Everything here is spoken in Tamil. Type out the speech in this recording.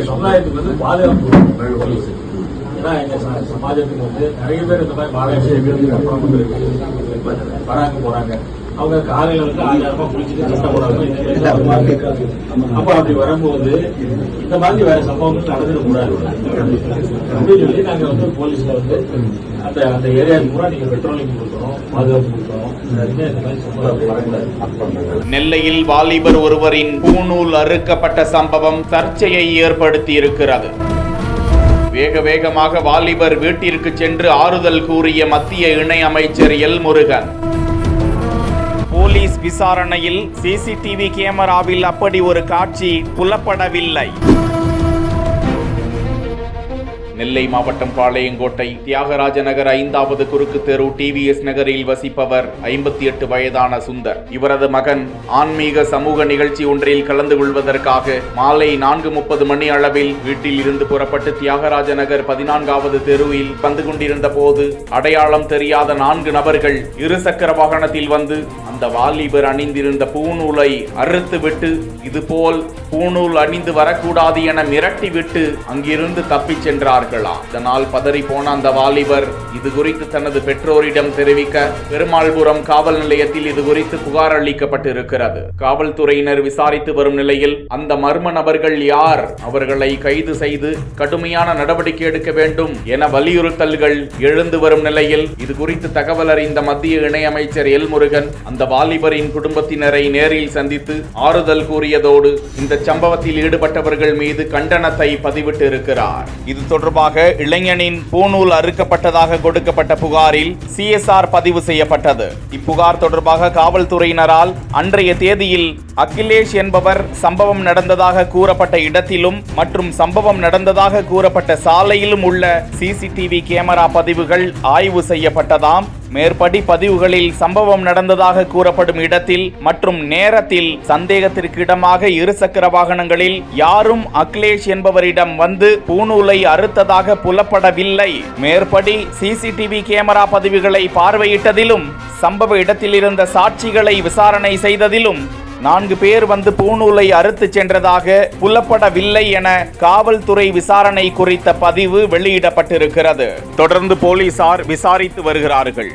சமுதாயத்துக்கு வந்து பாதுகாப்பு ஏன்னா எங்க சமாஜத்துக்கு நிறைய பேர் இந்த மாதிரி பாதுகாப்பு அப்புறம் வந்து வராங்க போறாங்க. அவங்க காலையில வந்து ஆயிரமா குளிச்சுட்டு சட்டை போறாங்க. அப்ப அப்படி வரும்போது இந்த மாதிரி வேற சம்பவங்கள் நடந்துடக்கூடாது அப்படின்னு சொல்லி நாங்க வந்து போலீஸ்ல வந்து அந்த அந்த ஏரியாவுக்கு கூட நீங்க பெட்ரோலிங் கொடுக்கணும், பாதுகாப்பு கொடுக்கணும். நெல்லையில் வாலிபர் ஒருவரின் பூணூல் அறுக்கப்பட்ட சம்பவம் சர்ச்சையை ஏற்படுத்தி இருக்கிறது. வேக வேகமாக வாலிபர் வீட்டிற்கு சென்று ஆறுதல் கூறிய மத்திய இணை அமைச்சர் எல் முருகன். போலீஸ் விசாரணையில் சிசிடிவி கேமராவில் அப்படி ஒரு காட்சி புலப்படவில்லை. நெல்லை மாவட்டம் பாளையங்கோட்டை தியாகராஜ நகர் 5வது குறுக்கு தெரு டிவிஎஸ் நகரில் வசிப்பவர் 58 வயதான சுந்தர். இவரது மகன் ஆன்மீக சமூக நிகழ்ச்சி ஒன்றில் கலந்து கொள்வதற்காக மாலை 4:30 மணி அளவில் வீட்டில் இருந்து புறப்பட்டு தியாகராஜ நகர் 14வது தெருவில் வந்து கொண்டிருந்த போது அடையாளம் தெரியாத 4 நபர்கள் இருசக்கர வாகனத்தில் வந்து அந்த வாலிபர் அணிந்திருந்த பூணூலை அறுத்துவிட்டு இதுபோல் பூணூல் அணிந்து வரக்கூடாது என மிரட்டிவிட்டு அங்கிருந்து தப்பிச் சென்றார்கள். இதனால் பதறி போன அந்த வாலிபர் இது குறித்து தனது பெற்றோரிடம் தெரிவிக்க பெருமாள்புரம் காவல் நிலையத்தில் இது குறித்து புகார் அளிக்கப்பட்டிருக்கிறது. காவல்துறையினர் விசாரித்து வரும் நிலையில் அந்த மர்ம நபர்கள் யார், அவர்களை கைது செய்து கடுமையான நடவடிக்கை எடுக்க வேண்டும் என வலியுறுத்தல்கள் எழுந்து வரும் நிலையில் இது குறித்து தகவல் அறிந்த மத்திய இணையமைச்சர் எல் முருகன் அந்த வாலிபரின் குடும்பத்தினரை நேரில் சந்தித்து ஆறுதல் கூறியதோடு இந்த சம்பவத்தில் ஈடுபட்டவர்கள் மீது கண்டனத்தை பதிவிட்டு இருக்கிறார். இது தொடர்பாக இளைஞனின் பூணூல் அறுக்கப்பட்டதாக கொடுக்கப்பட்ட புகாரில் சிஎஸ்ஆர் பதிவு செய்யப்பட்டது. இப்புகார் தொடர்பாக காவல்துறையினரால் அன்றைய தேதியில் அகிலேஷ் என்பவர் சம்பவம் நடந்ததாக கூறப்பட்ட இடத்திலும் மற்றும் சம்பவம் நடந்ததாக கூறப்பட்ட சாலையிலும் உள்ள சிசிடிவி கேமரா பதிவுகள் ஆய்வு செய்யப்பட்டதாம். மேற்படி பதிவுகளில் சம்பவம் நடந்ததாக கூறப்படும் இடத்தில் மற்றும் நேரத்தில் சந்தேகத்திற்கு இடமாக இருசக்கர வாகனங்களில் யாரும் அகிலேஷ் என்பவரிடம் வந்து பூணூலை அறுத்ததாக புலப்படவில்லை. மேற்படி சிசிடிவி கேமரா பதிவுகளை பார்வையிட்டதிலும் சம்பவ இடத்தில் இருந்த சாட்சிகளை விசாரணை செய்ததிலும் 4 பேர் வந்து பூணூலை அறுத்து சென்றதாக புலப்படவில்லை என காவல்துறை விசாரணை குறித்த பதிவு வெளியிடப்பட்டிருக்கிறது. தொடர்ந்து போலீசார் விசாரித்து வருகிறார்கள்.